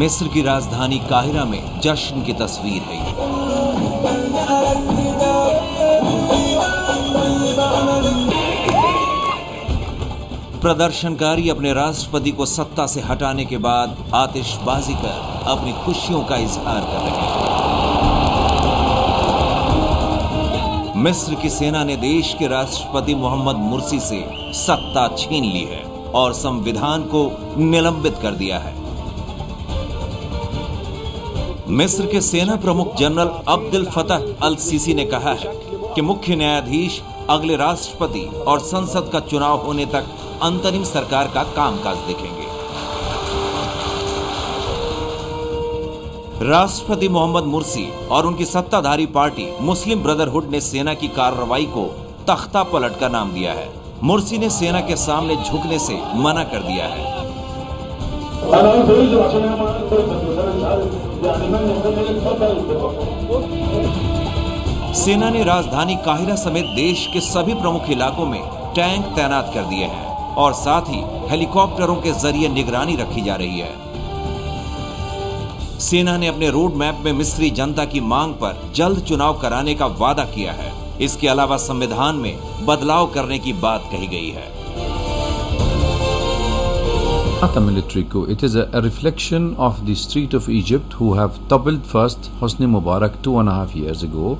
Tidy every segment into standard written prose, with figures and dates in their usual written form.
मिस्र की राजधानी काहिरा में जश्न की तस्वीर है ये। प्रदर्शनकारी अपने राष्ट्रपति को सत्ता से हटाने के बाद आतिशबाजी कर अपनी खुशियों का इजहार कर रहे हैं। मिस्र की सेना ने देश के राष्ट्रपति मोहम्मद मुर्सी से सत्ता छीन ली है और संविधान को निलंबित कर दिया है। मिस्र के सेना प्रमुख जनरल अब्दुल फतह अल सीसी ने कहा है कि मुख्य न्यायाधीश अगले राष्ट्रपति और संसद का चुनाव होने तक अंतरिम सरकार का कामकाज देखेंगे। राष्ट्रपति मोहम्मद मुर्सी और उनकी सत्ताधारी पार्टी मुस्लिम ब्रदरहुड ने सेना की कार्रवाई को तख्ता पलट का नाम दिया है। मुर्सी ने सेना के सामने झुकने से मना कर दिया है। सेना ने राजधानी काहिरा समेत देश के सभी प्रमुख इलाकों में टैंक तैनात कर दिए हैं और साथ ही हेलीकॉप्टरों के जरिए निगरानी रखी जा रही है। सेना ने अपने रोड मैप में मिस्री जनता की मांग पर जल्द चुनाव कराने का वादा किया है। इसके अलावा संविधान में बदलाव करने की बात कही गई है। Not a military coup. It is a reflection of the street of Egypt who have toppled first Hosni Mubarak 2.5 years ago.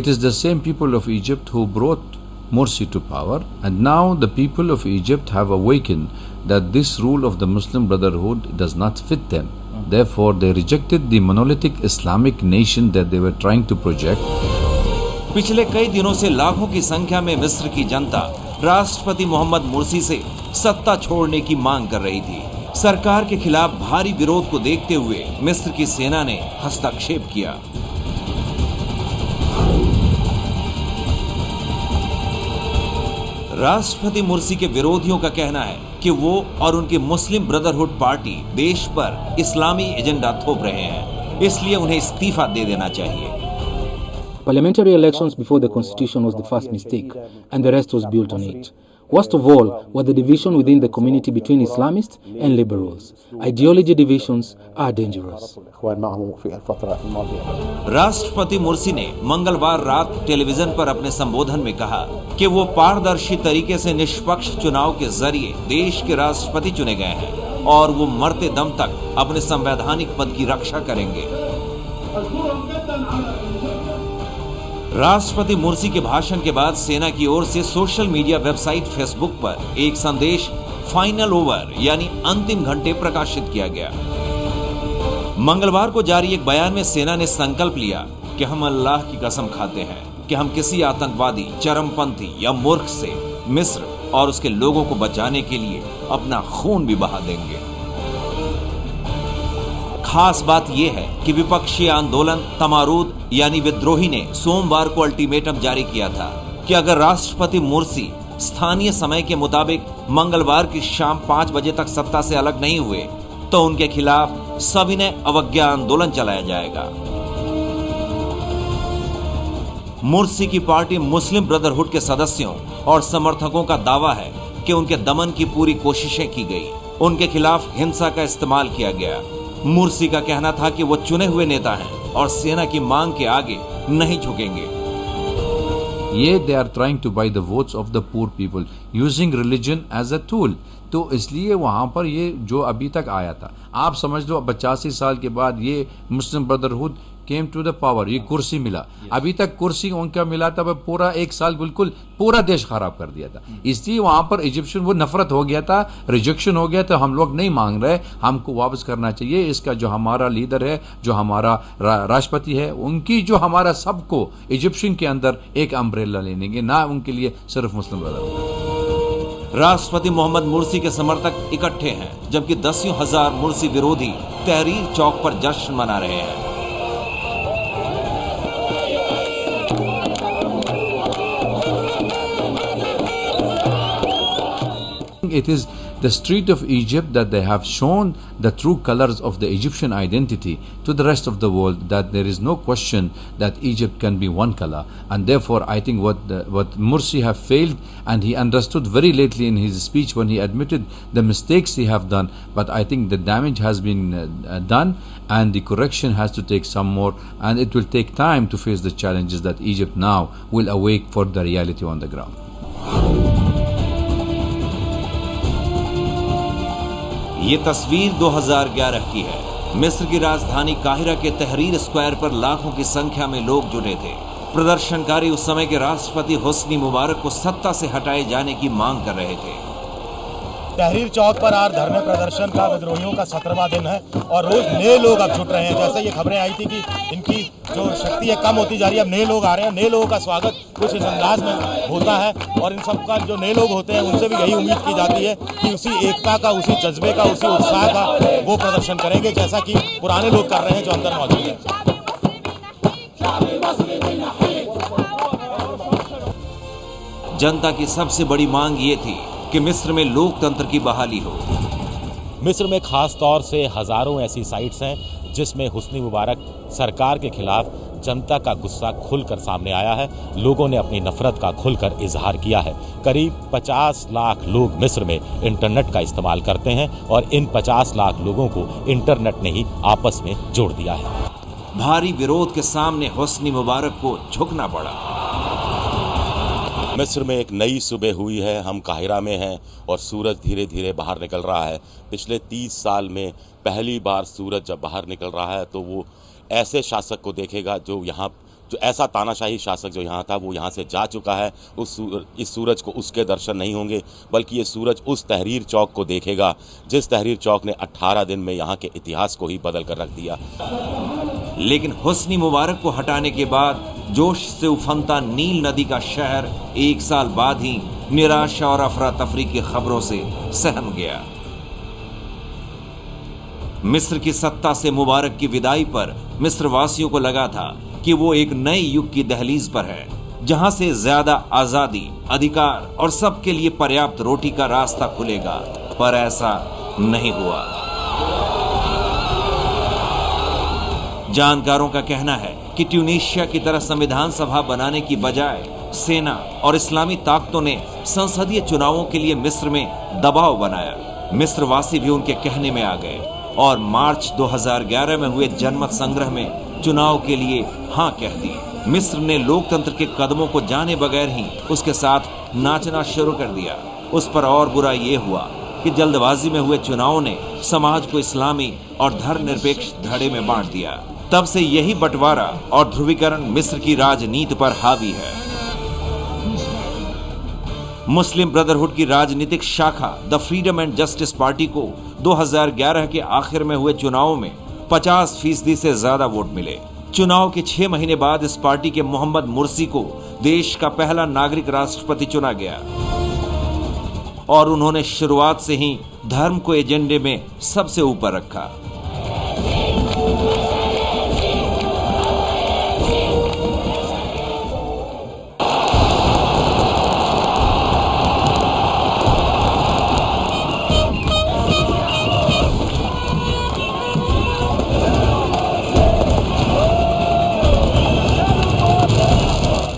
It is the same people of Egypt who brought Morsi to power, and now the people of Egypt have awakened that this rule of the Muslim Brotherhood does not fit them. Therefore, they rejected the monolithic Islamic nation that they were trying to project. पिछले कई दिनों से लाखों की संख्या में मिस्र की जनता राष्ट्रपति मोहम्मद मुर्सी से सत्ता छोड़ने की मांग कर रही थी। सरकार के खिलाफ भारी विरोध को देखते हुए मिस्र की सेना ने हस्तक्षेप किया। राष्ट्रपति मुर्सी के विरोधियों का कहना है कि वो और उनकी मुस्लिम ब्रदरहुड पार्टी देश पर इस्लामी एजेंडा थोप रहे हैं, इसलिए उन्हें इस्तीफा दे देना चाहिए। Parliamentary elections before the constitution was the first mistake, and the rest was built on it. Worst of all was the division within the community between Islamists and liberals. Ideology divisions are dangerous. राष्ट्रपति मुर्सी ने मंगलवार रात television पर अपने संबोधन में कहा कि वो पारदर्शी तरीके से निष्पक्ष चुनाव के जरिए देश के राष्ट्रपति चुने गए हैं और वो मरते दम तक अपने संवैधानिक पद की रक्षा करेंगे। राष्ट्रपति मुर्सी के भाषण के बाद सेना की ओर से सोशल मीडिया वेबसाइट फेसबुक पर एक संदेश फाइनल ओवर यानी अंतिम घंटे प्रकाशित किया गया। मंगलवार को जारी एक बयान में सेना ने संकल्प लिया कि हम अल्लाह की कसम खाते हैं कि हम किसी आतंकवादी, चरमपंथी या मूर्ख से मिस्र और उसके लोगों को बचाने के लिए अपना खून भी बहा देंगे। खास बात यह है कि विपक्षी आंदोलन तमारूद यानी विद्रोही ने सोमवार को अल्टीमेटम जारी किया था कि अगर राष्ट्रपति मुर्सी स्थानीय समय के मुताबिक मंगलवार की शाम 5 बजे तक सत्ता से अलग नहीं हुए तो उनके खिलाफ सविनय अवज्ञा आंदोलन चलाया जाएगा। मुर्सी की पार्टी मुस्लिम ब्रदरहुड के सदस्यों और समर्थकों का दावा है कि उनके दमन की पूरी कोशिशें की गई, उनके खिलाफ हिंसा का इस्तेमाल किया गया। मुर्सी का कहना था कि वो चुने हुए नेता हैं और सेना की मांग के आगे नहीं झुकेंगे। ये they are trying to buy the votes of the poor people using religion as a tool. तो इसलिए वहाँ पर ये जो अभी तक आया था, आप समझ लो 85 साल के बाद ये Muslim Brotherhood came to the power, ये कुर्सी मिला। अभी तक कुर्सी उनका मिला था, वह पूरा 1 साल बिल्कुल पूरा देश खराब कर दिया था। इसलिए वहां पर इजिप्शियन वो नफरत हो गया था, रिजेक्शन हो गया था। हम लोग नहीं मांग रहे, हमको वापस करना चाहिए। इसका जो हमारा लीडर है, जो हमारा राष्ट्रपति है, उनकी जो हमारा सबको इजिप्शियन के अंदर एक अम्ब्रेला लेने, ना उनके लिए सिर्फ मुस्लिम ब्रदरहुड। राष्ट्रपति मोहम्मद मुर्सी के समर्थक इकट्ठे हैं, जबकि 10,000 हजार मुर्सी विरोधी तहरीर चौक पर जश्न मना रहे हैं। It is the street of Egypt, that they have shown the true colors of the Egyptian identity to the rest of the world, that there is no question that Egypt can be one color. And therefore, I think what Morsi have failed, and he understood very lately in his speech when he admitted the mistakes he have done, but I think the damage has been done, and the correction has to take some more, and it will take time to face the challenges that Egypt now will awake for the reality on the ground. ये तस्वीर 2011 की है। मिस्र की राजधानी Cairo के तहरीर square पर लाखों की संख्या में लोग जुटे थे। प्रदर्शनकारी उस समय के राष्ट्रपति होस्नी मुबारक को सत्ता से हटाए जाने की मांग कर रहे थे। तहरीर चौक पर आज धरने प्रदर्शन का विद्रोहियों का 17वां दिन है और रोज नए लोग अब जुट रहे हैं। जैसे ये खबरें आई थी कि इनकी जो शक्ति है कम होती जा रही है, अब नए लोग आ रहे हैं। नए लोगों का स्वागत कुछ इस अंदाज में होता है और इन सब का जो नए लोग होते हैं उनसे भी यही उम्मीद की जाती है कि उसी एकता का, उसी जज्बे का, उसी उत्साह का वो प्रदर्शन करेंगे जैसा कि पुराने लोग कर रहे हैं जो अंदर मौजूद है। जनता की सबसे बड़ी मांग ये थी कि मिस्र में लोकतंत्र की बहाली हो। मिस्र में खास तौर से हजारों ऐसी साइट्स हैं जिसमें हुस्नी मुबारक सरकार के खिलाफ जनता का गुस्सा खुलकर सामने आया है। लोगों ने अपनी नफरत का खुलकर इजहार किया है। करीब 50 लाख लोग मिस्र में इंटरनेट का इस्तेमाल करते हैं और इन 50 लाख लोगों को इंटरनेट ने ही आपस में जोड़ दिया है। भारी विरोध के सामने हुस्नी मुबारक को झुकना पड़ा। मिस्र में एक नई सुबह हुई है। हम काहिरा में हैं और सूरज धीरे धीरे बाहर निकल रहा है। पिछले 30 साल में पहली बार सूरज जब बाहर निकल रहा है तो वो ऐसे शासक को देखेगा जो ऐसा तानाशाही शासक जो यहाँ था वो यहाँ से जा चुका है। इस सूरज को उसके दर्शन नहीं होंगे, बल्कि ये सूरज उस तहरीर चौक को देखेगा जिस तहरीर चौक ने 18 दिन में यहाँ के इतिहास को ही बदल कर रख दिया। लेकिन हुस्नी मुबारक को हटाने के बाद जोश से उफनता नील नदी का शहर 1 साल बाद ही निराशा और अफरा तफरी की खबरों से सहम गया। मिस्र की सत्ता से मुबारक की विदाई पर मिस्र वासियों को लगा था कि वो एक नए युग की दहलीज पर है, जहां से ज्यादा आजादी, अधिकार और सबके लिए पर्याप्त रोटी का रास्ता खुलेगा। पर ऐसा नहीं हुआ। जानकारों का कहना है कि ट्यूनीशिया की तरह संविधान सभा बनाने की बजाय सेना और इस्लामी ताकतों ने संसदीय चुनावों के लिए मिस्र में दबाव बनाया। मिस्र वासी भी उनके कहने में आ गए और मार्च 2011 में हुए जनमत संग्रह में चुनाव के लिए हां कह दी। मिस्र ने लोकतंत्र के कदमों को जाने बगैर ही उसके साथ नाचना शुरू कर दिया। उस पर और बुरा ये हुआ कि जल्दबाजी में हुए चुनावों ने समाज को इस्लामी और धर्मनिरपेक्ष धड़े में बांट दिया। तब से यही बंटवारा और ध्रुवीकरण मिस्र की राजनीति पर हावी है। मुस्लिम ब्रदरहुड की राजनीतिक शाखा the freedom and justice party को 2011 के आखिर में हुए चुनावों में 50% से ज्यादा वोट मिले। चुनाव के 6 महीने बाद इस पार्टी के मोहम्मद मुर्सी को देश का पहला नागरिक राष्ट्रपति चुना गया और उन्होंने शुरुआत से ही धर्म को एजेंडे में सबसे ऊपर रखा।